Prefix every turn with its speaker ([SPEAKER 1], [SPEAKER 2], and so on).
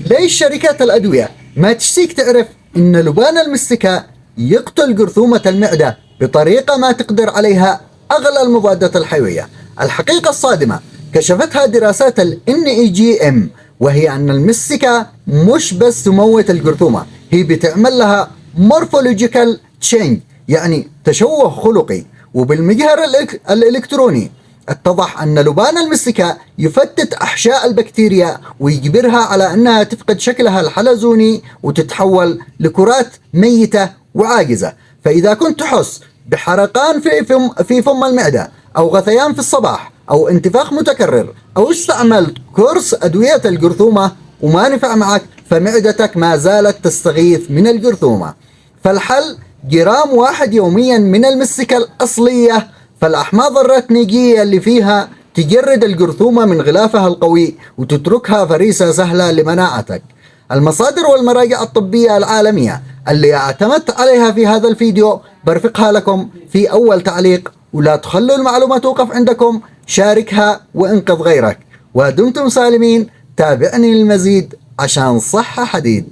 [SPEAKER 1] ليش شركات الأدوية ما تشتيك تعرف إن لبان المستكة يقتل جرثومة المعدة بطريقة ما تقدر عليها أغلى المضادات الحيوية؟ الحقيقة الصادمة كشفتها دراسات ال NEGM، وهي أن المستكة مش بس تموت الجرثومة، هي بتعمل لها morphological change، يعني تشوه خلقي. وبالمجهر الإلكتروني اتضح أن لبان المستكة يفتت أحشاء البكتيريا ويجبرها على أنها تفقد شكلها الحلزوني وتتحول لكرات ميتة وعاجزة. فإذا كنت تحس بحرقان في فم المعدة، أو غثيان في الصباح، أو انتفاخ متكرر، أو استعملت كورس أدوية الجرثومة وما نفع معك، فمعدتك ما زالت تستغيث من الجرثومة. فالحل جرام واحد يوميا من المستكة الأصلية، فالأحماض الرتنيجية اللي فيها تجرد الجرثومة من غلافها القوي وتتركها فريسة سهلة لمناعتك. المصادر والمراجع الطبية العالمية اللي اعتمدت عليها في هذا الفيديو برفقها لكم في أول تعليق، ولا تخلوا المعلومة توقف عندكم، شاركها وانقذ غيرك. ودمتم سالمين، تابعني للمزيد عشان صحة حديد.